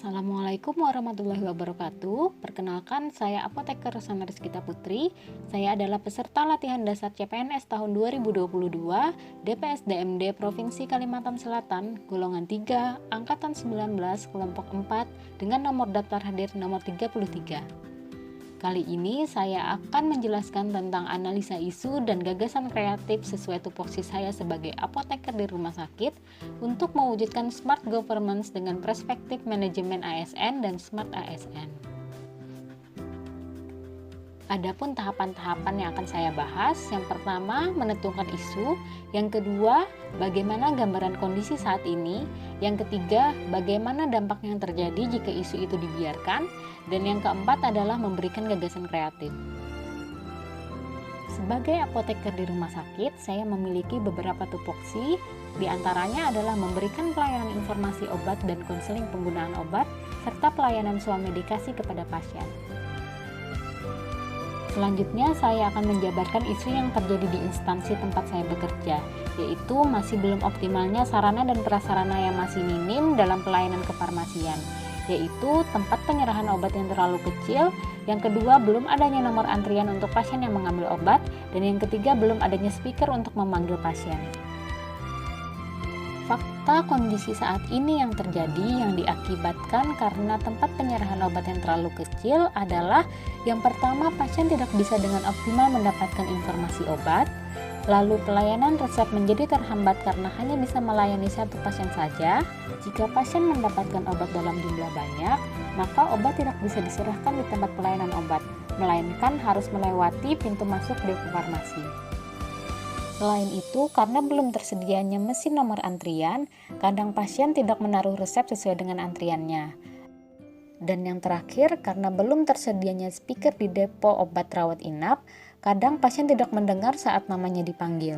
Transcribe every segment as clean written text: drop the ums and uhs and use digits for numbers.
Assalamualaikum warahmatullahi wabarakatuh. Perkenalkan, saya Apoteker Rosana Rizkita Putri. Saya adalah peserta latihan dasar CPNS tahun 2022 DPSDMD Provinsi Kalimantan Selatan, golongan 3, angkatan 19, kelompok 4 dengan nomor daftar hadir nomor 33. Kali ini saya akan menjelaskan tentang analisa isu dan gagasan kreatif sesuai tupoksi saya sebagai apoteker di rumah sakit untuk mewujudkan smart governance dengan perspektif manajemen ASN dan smart ASN. Adapun tahapan-tahapan yang akan saya bahas, yang pertama menentukan isu, yang kedua bagaimana gambaran kondisi saat ini, yang ketiga bagaimana dampak yang terjadi jika isu itu dibiarkan, dan yang keempat adalah memberikan gagasan kreatif. Sebagai apoteker di rumah sakit, saya memiliki beberapa tupoksi, diantaranya adalah memberikan pelayanan informasi obat dan konseling penggunaan obat, serta pelayanan swamedikasi kepada pasien. Selanjutnya, saya akan menjabarkan isu yang terjadi di instansi tempat saya bekerja, yaitu masih belum optimalnya sarana dan prasarana yang masih minim dalam pelayanan kefarmasian, yaitu tempat penyerahan obat yang terlalu kecil, yang kedua belum adanya nomor antrian untuk pasien yang mengambil obat, dan yang ketiga belum adanya speaker untuk memanggil pasien. Fakta kondisi saat ini yang terjadi yang diakibatkan karena tempat penyerahan obat yang terlalu kecil adalah yang pertama, pasien tidak bisa dengan optimal mendapatkan informasi obat, lalu pelayanan resep menjadi terhambat karena hanya bisa melayani satu pasien saja. Jika pasien mendapatkan obat dalam jumlah banyak, maka obat tidak bisa diserahkan di tempat pelayanan obat, melainkan harus melewati pintu masuk depo farmasi. Selain itu, karena belum tersedianya mesin nomor antrian, kadang pasien tidak menaruh resep sesuai dengan antriannya. Dan yang terakhir, karena belum tersedianya speaker di depo obat rawat inap, kadang pasien tidak mendengar saat namanya dipanggil.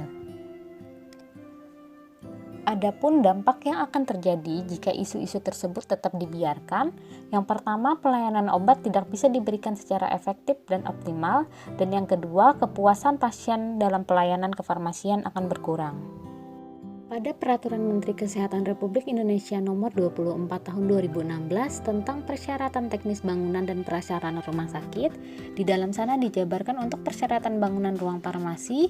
Adapun dampak yang akan terjadi jika isu-isu tersebut tetap dibiarkan, yang pertama pelayanan obat tidak bisa diberikan secara efektif dan optimal, dan yang kedua kepuasan pasien dalam pelayanan kefarmasian akan berkurang. Pada Peraturan Menteri Kesehatan Republik Indonesia Nomor 24 Tahun 2016 tentang persyaratan teknis bangunan dan prasarana rumah sakit, di dalam sana dijabarkan untuk persyaratan bangunan ruang farmasi,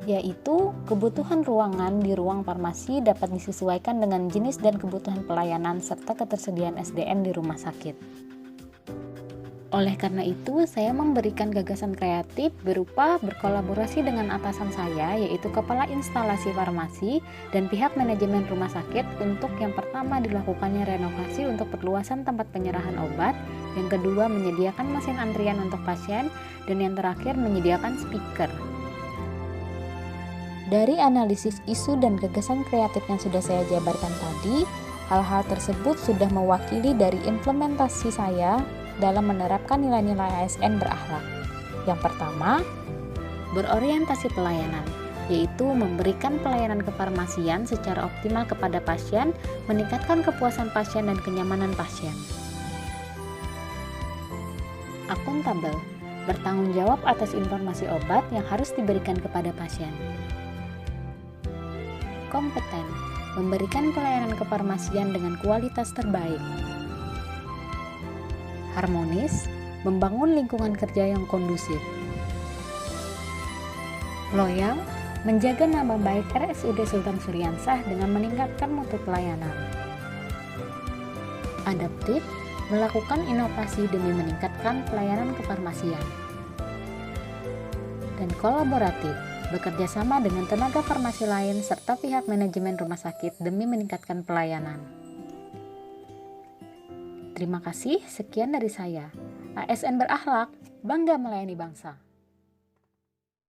yaitu kebutuhan ruangan di ruang farmasi dapat disesuaikan dengan jenis dan kebutuhan pelayanan serta ketersediaan SDM di rumah sakit. Oleh karena itu, saya memberikan gagasan kreatif berupa berkolaborasi dengan atasan saya, yaitu kepala instalasi farmasi dan pihak manajemen rumah sakit untuk yang pertama dilakukannya renovasi untuk perluasan tempat penyerahan obat, yang kedua menyediakan mesin antrian untuk pasien, dan yang terakhir menyediakan speaker. Dari analisis isu dan gagasan kreatif yang sudah saya jabarkan tadi, hal-hal tersebut sudah mewakili dari implementasi saya dalam menerapkan nilai-nilai ASN berakhlak. Yang pertama, berorientasi pelayanan, yaitu memberikan pelayanan kefarmasian secara optimal kepada pasien, meningkatkan kepuasan pasien dan kenyamanan pasien. Akuntabel, bertanggung jawab atas informasi obat yang harus diberikan kepada pasien. Kompeten, memberikan pelayanan kefarmasian dengan kualitas terbaik. Harmonis, membangun lingkungan kerja yang kondusif. Loyal, menjaga nama baik RSUD Sultan Syuriansah dengan meningkatkan mutu pelayanan. Adaptif, melakukan inovasi demi meningkatkan pelayanan kefarmasian. Dan kolaboratif, bekerja sama dengan tenaga farmasi lain serta pihak manajemen rumah sakit demi meningkatkan pelayanan. Terima kasih, sekian dari saya. ASN berakhlak, bangga melayani bangsa.